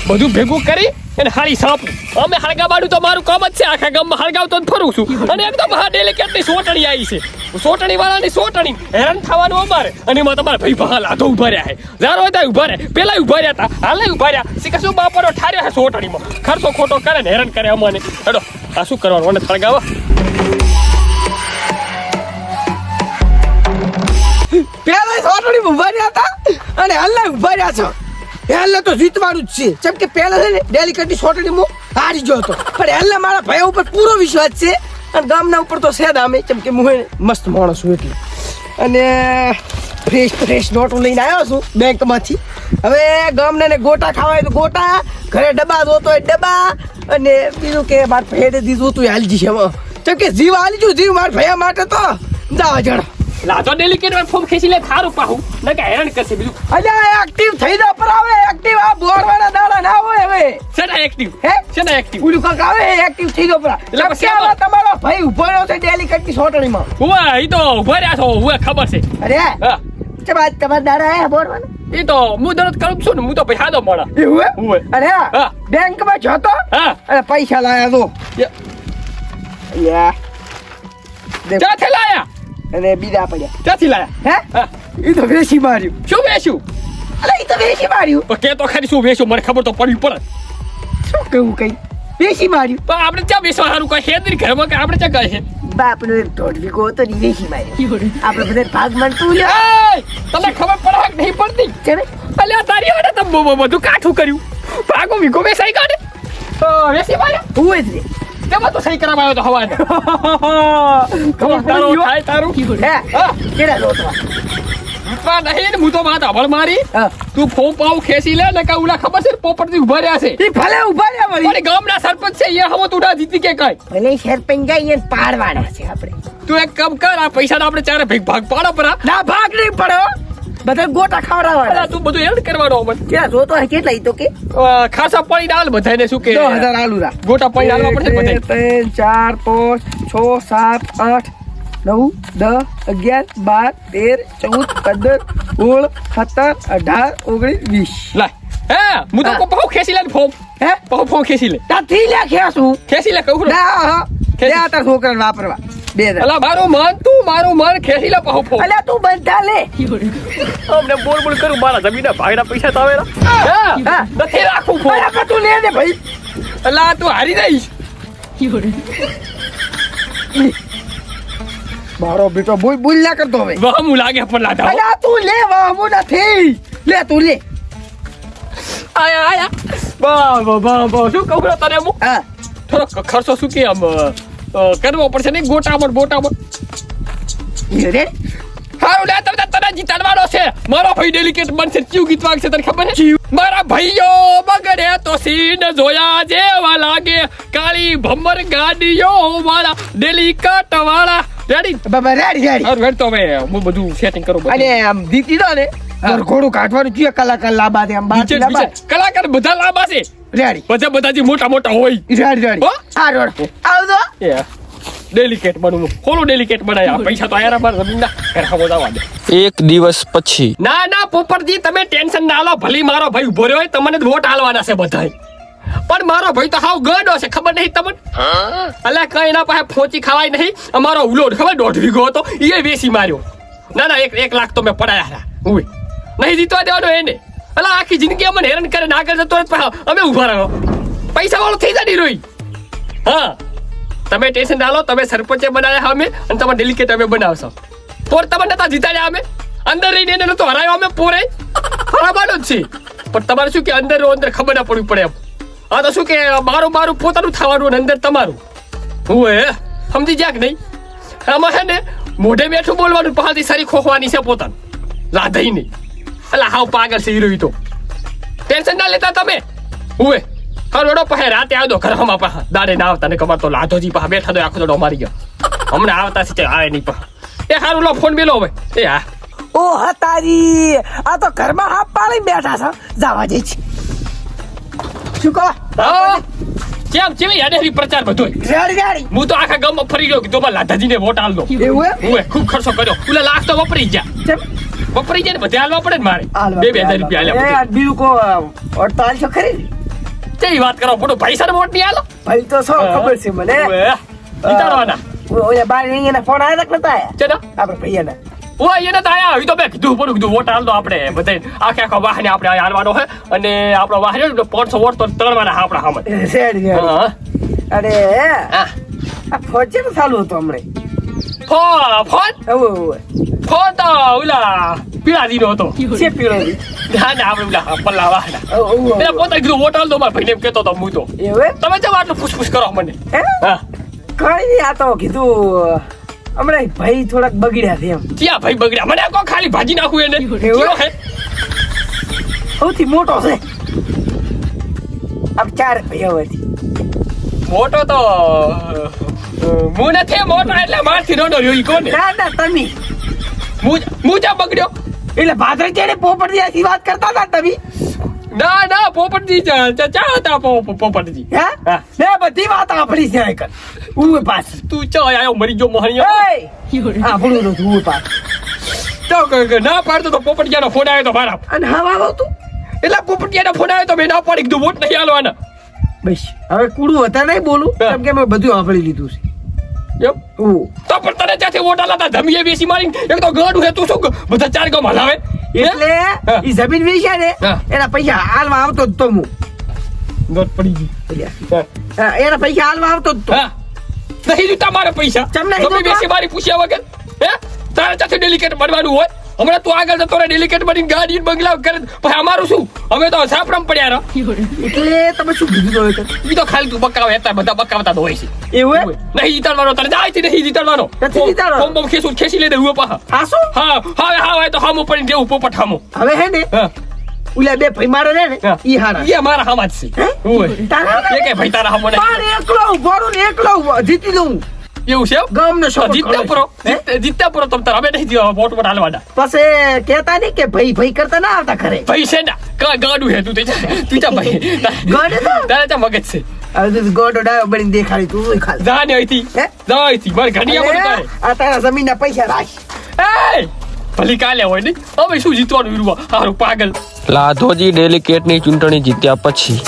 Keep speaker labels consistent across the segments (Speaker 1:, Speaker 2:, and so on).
Speaker 1: બધું ભેગું કરી અને હારી સાપું. અમે હળગાવાનું તો મારું કામ જ છે, આખા ગામમાં હળગાવતો જ ફરું છું. અને એકદમ હા ડેલિકેટની સોટણી આવી છે, સોટણી વાળાની સોટણી. હેરાન થવાનું અમારે. અને એમાં તમારા ભાઈ ભા લાધો ઉભા રહ્યા છે. જારો હતા ઉભા રહ્યા, પેલા ઉભા રહ્યા હતા, હાલે ઉભા રહ્યા. શીખે શું બાપરો ઠાર્યો છે સોટણીમાં. ખર્ચો ખોટો કરે ને હેરાન કરે અમને. હેડો આ શું કરવાનું અને હળગાવા.
Speaker 2: પેલા સોટણી ઉભા રહ્યા હતા અને હાલ ઉભા રહ્યા છો. હાલ તો જીતવાનું જ છે, જેમ કે પેલા છે ને ડેલિકેટની સોટણીમાં હારી ગયો હતો, પણ હાલ મારા ભાઈ ઉપર પૂરો વિશ્વાસ છે અને ગામના ઉપર તો છે દામે, જેમ કે હું મસ્ત માણસ છું એટલે. અને ફ્રેશ નોટો લઈને આવ્યો છું બેંકમાંથી. હવે ગામને ગોટા ખાવાય તો ગોટા, ઘરે ડબ્બા જોતો હોય ડબ્બા, અને બીજું કે મારા ભાઈને દીધું તું હાલજી છે એમાં, જેમ કે જીવ હાલી ગયું, જીવ મારા ભાઈ માટે તો જાવા જણા.
Speaker 1: લાધો ડેલિકેટ ફોર્મ ખેંચી લે થારું પાહું ન કે હેરાન કરશે બીજું.
Speaker 2: અલ્યા એક્ટિવ થઈ જા પર આવે, એક્ટિવ આ બોરવાના દાડા ના હોય હવે.
Speaker 1: સેના એક્ટિવ
Speaker 2: હે
Speaker 1: સેના એક્ટિવ
Speaker 2: ઉલું કાક આવે એક્ટિવ થઈ જા પર.
Speaker 1: એટલે પછી
Speaker 2: કેવા તમારો ભાઈ ઉભો રહ્યો છે ડેલિકેટની સોટણીમાં.
Speaker 1: હુવા ઈ તો ઉભા રહ્યા છો, હુવા ખબર છે.
Speaker 2: અરે
Speaker 1: હા
Speaker 2: કે બાદ તમારા દાડા આયા બોરવાના.
Speaker 1: ઈ તો હું દરરોજ કરું છું ને, હું તો ભાઈ હાદો મોડા.
Speaker 2: એવું હે?
Speaker 1: હુવે
Speaker 2: અરે
Speaker 1: હા
Speaker 2: બેંકમાં જતો
Speaker 1: હા
Speaker 2: અને પૈસા લાયા તો યા
Speaker 1: ક્યાંથી લાયા?
Speaker 2: અને બીજા પડ્યા.
Speaker 1: ક્યાંથી લાયા?
Speaker 2: હે
Speaker 1: હા
Speaker 2: ઈ તો વેચી માર્યું.
Speaker 1: શું વેચ્યું?
Speaker 2: અલે ઈ તો વેચી માર્યું.
Speaker 1: પણ કે તો ખરી શું વેચ્યું, મને ખબર તો પડવી પડે.
Speaker 2: શું કહું કઈ વેચી માર્યું.
Speaker 1: પણ આપણે ત્યાં બેસવા સારું કઈ હેદરી ઘરમાં કે આપણે ત્યાં કહે છે.
Speaker 2: બાપનો એક દોઢ વીઘો હતો ને વેચી માર્યો. આપણે બધા ભાગ માનતું લ્યો.
Speaker 1: એય, તને ખબર પડે કે નહીં પડતી?
Speaker 2: છે ને
Speaker 1: અલ્યા તારી વાડે તો બધું કાઠું કર્યું. ભાગો વીઘો વેચાઈ કાઢે વેચી માર્યો.
Speaker 2: હું જ રે
Speaker 1: તેમાં તો સહી કરાવવા આવ્યો તો હવાને. ખબર તારો થાય તારું.
Speaker 2: હે
Speaker 1: હા
Speaker 2: કેડા લોટવા.
Speaker 1: પણ નહીં ને હું તો વાત હવળ મારી.
Speaker 2: હા
Speaker 1: તું ફોન પાઉં ખેંચી લે ને કાઉલા ખબર છે પોપટથી ઉભા રહ્યા છે.
Speaker 2: ઈ ભલે ઉભા રહ્યા વળી.
Speaker 1: પણ ગામના સરપંચ છે એ હમત ઉડા જીતી કે કઈ.
Speaker 2: ભલે સરપંચ જાય ને પાડવાના છે આપણે.
Speaker 1: તું એક કામ કર, આ પૈસા આપણે ચારે ભાગ પાડો પરા.
Speaker 2: ના ભાગ નહીં પડો, બધા ગોટા ખવડાવવાના.
Speaker 1: તું બધું એડ કરવાનો અમન.
Speaker 2: ક્યાં જોતો હોય કેટલા ઈ તો કે
Speaker 1: ખાસા પાણી ડાલ બધાને શું કે
Speaker 2: 10,000 આલુ રા.
Speaker 1: ગોટા પાણી ડાલવા પડશે બધાને.
Speaker 2: 3 4 5 6 7 8 9 10 11 12 13 14 15 16 17 18 19 20.
Speaker 1: લાય હે હું તો
Speaker 2: હા.
Speaker 1: પાઉં ખેંચી લે ને ફોન.
Speaker 2: હે
Speaker 1: પાઉં ખેંચી લે.
Speaker 2: તાથી લે ખેસું
Speaker 1: ખેંચી લે કહું.
Speaker 2: ના હા લે આ તાર છોકરાને વાપરવા 2000.
Speaker 1: અલા મારું મન ખેંચી લે પાઉં ફોન.
Speaker 2: અલ્યા તું બંધા લે.
Speaker 1: અમને બોલ કરું મારા જમીનના ભાગના પૈસા તો આવેલા.
Speaker 2: હા.
Speaker 1: નથી રાખું ફોન.
Speaker 2: બરાબર તું લે ને ભાઈ.
Speaker 1: અલા તું હારી જઈશ.
Speaker 2: મારો બેટો બોલ ના કરતો હવે.
Speaker 1: વહમું લાગે પણ લાધા.
Speaker 2: અલ્યા તું લે વાહમો નથી લે તું લે.
Speaker 1: આયા બા શું કહું તને હું
Speaker 2: હા
Speaker 1: થોડો ખર્ચો શું કે આમ કરવો પડશે ને બોટામાં.
Speaker 2: ઈ રે
Speaker 1: હારું લે તને જીતાડવાનો છે. મારો ભાઈ ડેલિકેટ બનશે. ચિયું ગીત વાગશે તને ખબર છે? મારા ભાઈઓ બગડે તો સીન જોયા જેવા લાગે, કાળી ભમર ગાડીઓ વાળા ડેલિકેટ વાળા. રેડી
Speaker 2: બાબા રેડી
Speaker 1: હારું હેડ તો હવે હું બધું સેટિંગ કરું બધું.
Speaker 2: અને આમ દીધી દો ને ઘોડું કાઢવાનું છે કલાકાર લાંબા દે આમ બાર લાંબા
Speaker 1: કલાકાર બધા લાંબા છે.
Speaker 2: રેડી
Speaker 1: બધા જે મોટા હોય.
Speaker 2: રેડી
Speaker 1: હો?
Speaker 2: આ રોડ આવજો.
Speaker 1: એ ડેલિકેટ બનવું ખોલો ડેલિકેટ બનાયા પૈસા તો આયા મારા જમીનના ઘર ખાવો જવા દે.
Speaker 3: એક દિવસ પછી
Speaker 1: ના પોપટજી તમે ટેન્શન ના લો. ભલી મારો ભાઈ ઉભો રહ્યો હોય તમને જ વોટ આલવાના છે બધાય. પણ મારો ભાઈ તો હાવ ગડો છે ખબર નહીં તમને. અલ્યા કઈ ના પાસે ફોચી ખવાય નહીં. અમારો ઉલોડ ખબર 1.5 વીઘો હતો એ વેચી માર્યો. ના 1 લાખ તો મેં પડાયા હતા. ઉવે નહીં જીતવા દેવાનો એને. અલા આખી જિંદગી અમને હેરાન કરે ના કરે તો અમે ઉભા રહ્યો. પૈસા વાળો થઈ જાય રોઈ. હા તમે ટેન્શન ના લો. તમે સરપંચે બનાવ્યા અમે અને તમે ડેલિકેટ અમે બનાવશો. પોર તમે નતા જીતાડ્યા અમે. અંદર રહીને એને નતો હરાયો અમે પોરે હરાવવાનો જ છે. પણ તમારે શું કે અંદર ખબર ના પડવી પડે એમ. હા તો શું કે મારું પોતાનું થવાનું અંદર તમારું. હું સમજી જાય કે નહીં? આમાં છે ને મોઢે બેઠું બોલવાનું પહાડી સારી ખોખવાની છે પોતાનું લાધાઈ નહીં. અલા હાવ પાગલ છે હીરો તો. ટેન્શન ના લેતા તમે. હું રોડો પાસે રાતે આવતો ઘર હમા પાસે દાડે ના આવતા ને કમાર તો લાધોજી પાસે બેઠા તો આખો દડો મારી ગયો. હમણાં આવતા છે આવે નહીં પાસે. એ હારું લો ફોન મેલો હવે. એ હા
Speaker 2: ઓ હતારી આ તો ઘરમાં હાફ પાડી બેઠા છે. જવા દે છે શું કહો?
Speaker 1: કેવી યાદેરી પ્રચાર બધો.
Speaker 2: રેડી
Speaker 1: હું તો આખા ગામમાં ફરી ગયો કીધું મારા લાધાજીને વોટ આલ દો.
Speaker 2: એવું
Speaker 1: હું ખૂબ ખર્ચો કર્યો. પેલા લાખ તો વપરી ગયા. વપરી જાય ને બધે હાલવા પડે ને મારે. 2,000 રૂપિયા
Speaker 2: એ બીજું કો 48 ખરી
Speaker 1: કેવી વાત કરો મોટો પૈસા વોટ નહીં આલો
Speaker 2: ભાઈ તો શું ખબર છે મને
Speaker 1: વિચારવાના
Speaker 2: ઓલા બાર અહીંયાના ફોન આવ્યા તક નતા આયા
Speaker 1: ચેના
Speaker 2: આપણે ભૈયાના
Speaker 1: ઓ એને તો આયા તો મેં કીધું પડું કીધું વોટ હાલ દો આપણે બધે આખો વાહને આપણે હાલવાનો છે અને આપણો વાહન 500 વોટ તો તળવાના આપણા સામે
Speaker 2: શેડ
Speaker 1: હા
Speaker 2: અરે
Speaker 1: હા
Speaker 2: આ ફોન છે ચાલુ હતો હમણે
Speaker 1: ફોન
Speaker 2: ઓવે
Speaker 1: તો ઓલા પીળાજીનો હતો
Speaker 2: છે પીળો
Speaker 1: ના ના આપણે ઓલા પલ્લા વાહના
Speaker 2: ઓવે
Speaker 1: એટલે પોતે કીધું વોટ હાલ દો મારા ભાઈને એમ કહેતો તો હું તો
Speaker 2: એવું
Speaker 1: તમે કેમ આટલું પૂછપૂછ કરો મને
Speaker 2: હે
Speaker 1: હા
Speaker 2: કઈ નહીં આ તો કીધું હમણાં ભાઈ થોડાક બગડ્યા છે એમ
Speaker 1: ક્યાં ભાઈ બગડ્યા મને કહો ખાલી ભાજી નાખું એને કેવો હે
Speaker 2: સૌથી મોટો છે આપ ચાર ભાઈ હવેથી
Speaker 1: મોટો તો હું નથી મોટો એટલે મારથી રોડો રહ્યો ઈ કોને
Speaker 2: ના ના તમે
Speaker 1: હું જા બગડ્યો
Speaker 2: એટલે ભાદરે ચેડે પોપટજી આથી વાત કરતા હતા તમે
Speaker 1: ના પોપટજી ચા હતા પોપટજી
Speaker 2: હા
Speaker 1: હા.
Speaker 2: ને બધી વાત આપણી છે કર ઉવે પાસ
Speaker 1: તું ચા આયો મરી ગયો મોહણીયો
Speaker 2: હા ભૂલું તો ઉવે પાસ
Speaker 1: તો ના પાડતો તો પોપટિયાનો ફોન આવ્યો તો મારા
Speaker 2: અને હવા આવતું
Speaker 1: એટલે પોપટિયાનો ફોન આવ્યો તો મેં ના પાડી કીધું વોટ નહીં આલવાના
Speaker 2: બસ હવે કુડું હતા નહીં બોલું
Speaker 1: હા.
Speaker 2: કેમ કે મેં બધું સાંભળી લીધું છે
Speaker 1: એમ
Speaker 2: ઓ
Speaker 1: તો પણ તને ત્યાંથી વોટ આલાતા ધમીએ બેસી મારી એક તો ગાડું હે તું શું બધા ચાર ગામ હલાવે
Speaker 2: એટલે
Speaker 1: હા.
Speaker 2: ઈ જમીન વેચ્યા ને
Speaker 1: હા.
Speaker 2: એના પૈસા હાલવા આવતો જ તો હું
Speaker 1: ગોટ પડી ગઈ
Speaker 2: એટલે, એના પૈસા હાલવા આવતો જ તો
Speaker 1: હા નહીં જોતા મારા પૈસા
Speaker 2: ચમ નહીં
Speaker 1: તમે
Speaker 2: જોતા?
Speaker 1: બેસી મારી પૂછ્યા વગર હે તારે ત્યાંથી ડેલિકેટ બનવાનું હોય હમણાં તું આગળ જતો રહે ડેલિકેટ બનીને ગાડી બંગલા કરે પછી અમારું શું અમે તો સાપરામ પડ્યા રહો
Speaker 2: એટલે તમે શું કીધું તો હવે?
Speaker 1: ઈ તો ખાલી તું બકાવે હતા બધા બકાવતા તો હોય છે
Speaker 2: એવું હે?
Speaker 1: નહીં જીતાડવાનો તને જાય નહીં જીતાડવાનો
Speaker 2: નથી જીતાડવાનો?
Speaker 1: બોમ બોમ ખેસી લે દે હું પાહા
Speaker 2: આ શું
Speaker 1: હા હા તો હામું પડીને દેવું પોપટ હામું
Speaker 2: હવે હે ને
Speaker 1: હા
Speaker 2: ઓલા બે ભાઈ મારે ને
Speaker 1: હા.
Speaker 2: ઈ હારા
Speaker 1: ઈ અમારા હામાં જ છે
Speaker 2: હે?
Speaker 1: ઓય
Speaker 2: તારા
Speaker 1: એ કે ભાઈ તારા હામો ને
Speaker 2: પણ એકલો ઉભો રહું ને એકલો જીતી લઉં
Speaker 1: એવું છે
Speaker 2: ગામનો support
Speaker 1: જીતતા
Speaker 2: કરો.
Speaker 1: પૂરો જીતતા પૂરો તમ તાર અમે નહીં જીવા વોટ વોટ હાલવાના
Speaker 2: પછી કહેતા નહીં કે ભાઈ ભાઈ કરતા ના આવતા ખરે
Speaker 1: ભાઈ છે ના ગાડું હે તું જા ભાઈ
Speaker 2: ગાડે તો?
Speaker 1: તારે ત્યાં મગજ છે
Speaker 2: હવે તું ગોડો ડાયો બનીને દેખાડી તું ખાલી
Speaker 1: જા ને અહીંથી
Speaker 2: હે?
Speaker 1: જા અહીંથી મારે ઘડિયા પડે તારે
Speaker 2: આ તારા જમીનના પૈસા રાખ
Speaker 1: એય ભલી કાલે હોય નહીં હવે શું જીતવાનું વીરવા હારું પાગલ
Speaker 3: લાધોજી ડેલિકેટની ચૂંટણી જીત્યા પછી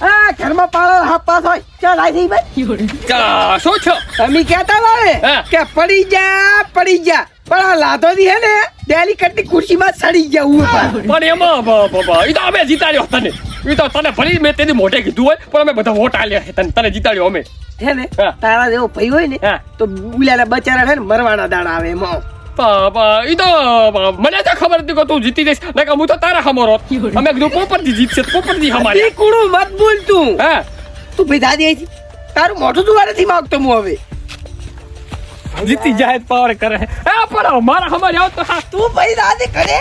Speaker 2: આ ઘરમાં પાળો હાફ પાસ હોય ચાલ આઈ થઈ ભાઈ
Speaker 1: શું છો
Speaker 2: તમે કહેતા લાવે
Speaker 1: હા.
Speaker 2: કે પડી જા પણ આ લાધોજી હે ને ડેલિકેટની ખુરશીમાં સડી ગયા ઉપર
Speaker 1: પણ એમાં બાબા ઈ તો અમે જીતાડ્યો તને ઈ તો તને ભલી મેં તેની મોઢે કીધું હોય પણ અમે બધા વોટ આલ્યા છે તને જીતાડ્યો અમે
Speaker 2: હે ને
Speaker 1: હા.
Speaker 2: તારા જેવો ભાઈ હોય ને
Speaker 1: હા.
Speaker 2: તો ઉલાના બચારા છે ને મરવાના દાડા આવે એમાં
Speaker 1: બાબા ઈ તો મને તો ખબર હતી કે તું જીતી જઈશ નકર હું તો તારા હમો રોત અમે કીધું પોપટજી જીતશે પોપટજી હમારે
Speaker 2: ઈ કુડું મત બોલ તું
Speaker 1: હા
Speaker 2: તું ભાઈ દાદી આઈ તારું મોઢું દુવારે થી માંગતો હું હવે
Speaker 1: જીતી જાય પાવર કરે પણ મારા હમારે આવ તો હા
Speaker 2: તું ભાઈ દાદી કરે